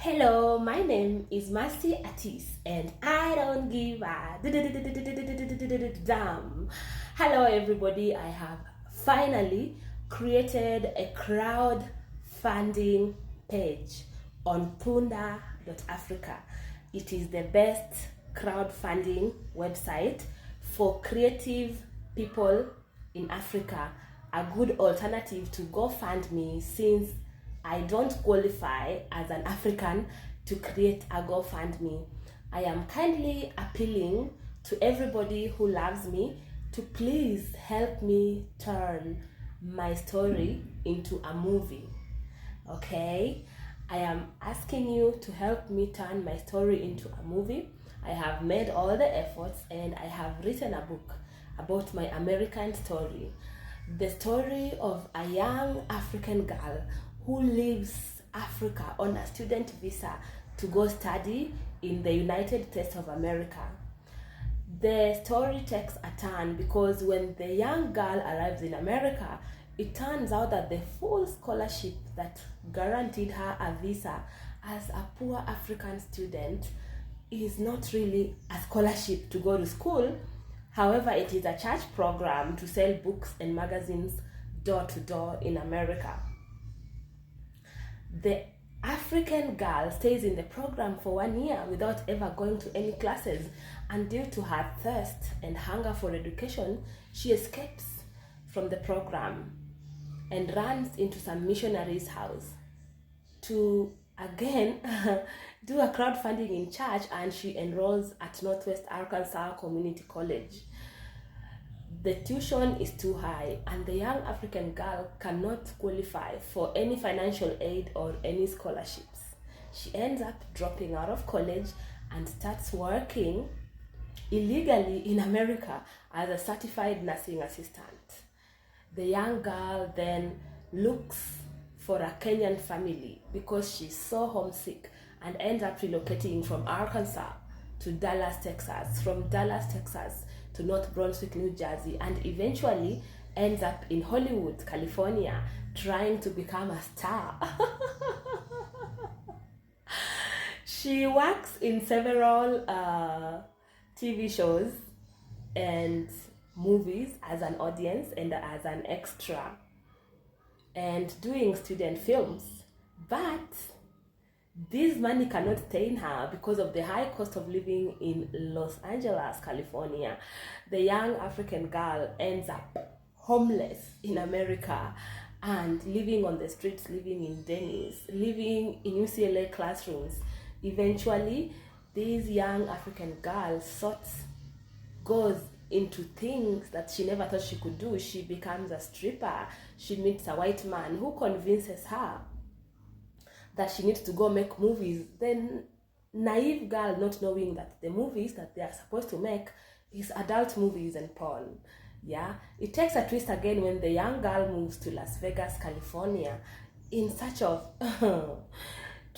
Hello, my name is Mercy Atis and I don't give a damn. Hello everybody, I have finally created a crowdfunding page on punda.africa. It is the best crowdfunding website for creative people in Africa, a good alternative to GoFundMe since I don't qualify as an African to create a GoFundMe. I am kindly appealing to everybody who loves me to please help me turn my story into a movie. Okay? I am asking you to help me turn my story into a movie. I have made all the efforts and I have written a book about my American story. The story of a young African girl who leaves Africa on a student visa to go study in the United States of America. The story takes a turn because when the young girl arrives in America, it turns out that the full scholarship that guaranteed her a visa as a poor African student is not really a scholarship to go to school. However, it is a church program to sell books and magazines door to door in America. The African girl stays in the program for 1 year without ever going to any classes, and due to her thirst and hunger for education, she escapes from the program and runs into some missionary's house to again do a crowdfunding in church, and she enrolls at Northwest Arkansas Community College. The tuition is too high and the young African girl cannot qualify for any financial aid or any scholarships. She ends up dropping out of college and starts working illegally in America as a certified nursing assistant. The young girl then looks for a Kenyan family because she's so homesick and ends up relocating from Arkansas to Dallas, Texas, from Dallas, Texas to North Brunswick, New Jersey, and eventually ends up in Hollywood, California, trying to become a star. She works in several TV shows and movies as an audience and as an extra, and doing student films. But this money cannot stay in her because of the high cost of living in Los Angeles, California. The young African girl ends up homeless in America and living on the streets, living in Denny's, living in UCLA classrooms. Eventually, this young African girl goes into things that she never thought she could do. She becomes a stripper. She meets a white man who convinces her that she needs to go make movies. Then naive girl, not knowing that the movies that they are supposed to make is adult movies and porn. Yeah, it takes a twist again when the young girl moves to Las Vegas, California, in search of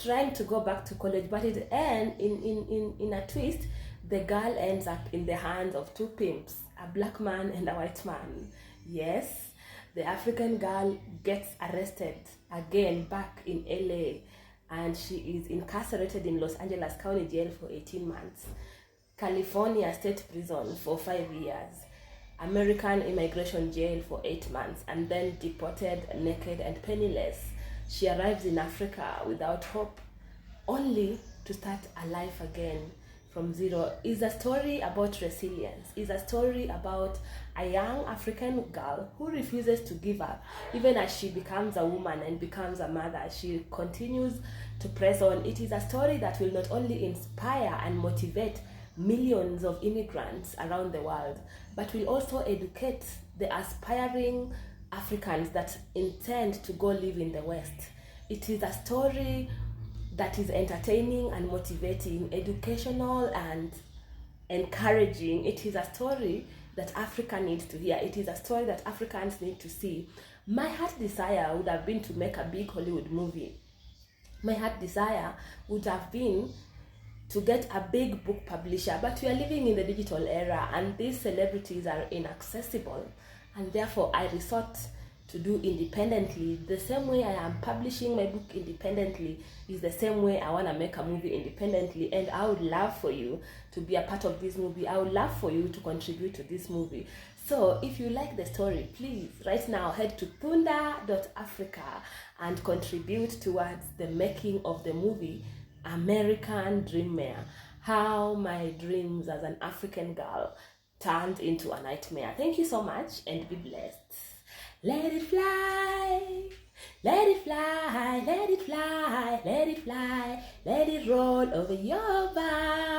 trying to go back to college. But it ends in a twist. The girl ends up in the hands of two pimps, a black man and a white man. Yes, the African girl gets arrested again back in LA, and she is incarcerated in Los Angeles County Jail for 18 months, California State Prison for 5 years, American Immigration Jail for 8 months, and then deported naked and penniless. She arrives in Africa without hope, only to start a life again from zero. Is a story about resilience. Is a story about a young African girl who refuses to give up. Even as she becomes a woman and becomes a mother, she continues to press on. It is a story that will not only inspire and motivate millions of immigrants around the world, but will also educate the aspiring Africans that intend to go live in the West. It is a story that is entertaining and motivating, educational and encouraging. It is a story that Africa needs to hear. It is a story that Africans need to see. My heart desire would have been to make a big Hollywood movie. My heart desire would have been to get a big book publisher, but we are living in the digital era and these celebrities are inaccessible, and therefore I resort to do independently, the same way I am publishing my book independently is the same way I want to make a movie independently. And I would love for you to be a part of this movie. I would love for you to contribute to this movie. So if you like the story, please right now head to thunder.africa and contribute towards the making of the movie American Dreammare, how my dreams as an African girl turned into a nightmare. Thank you so much and be blessed. Let it fly, let it fly, let it fly, let it fly, let it roll over your back.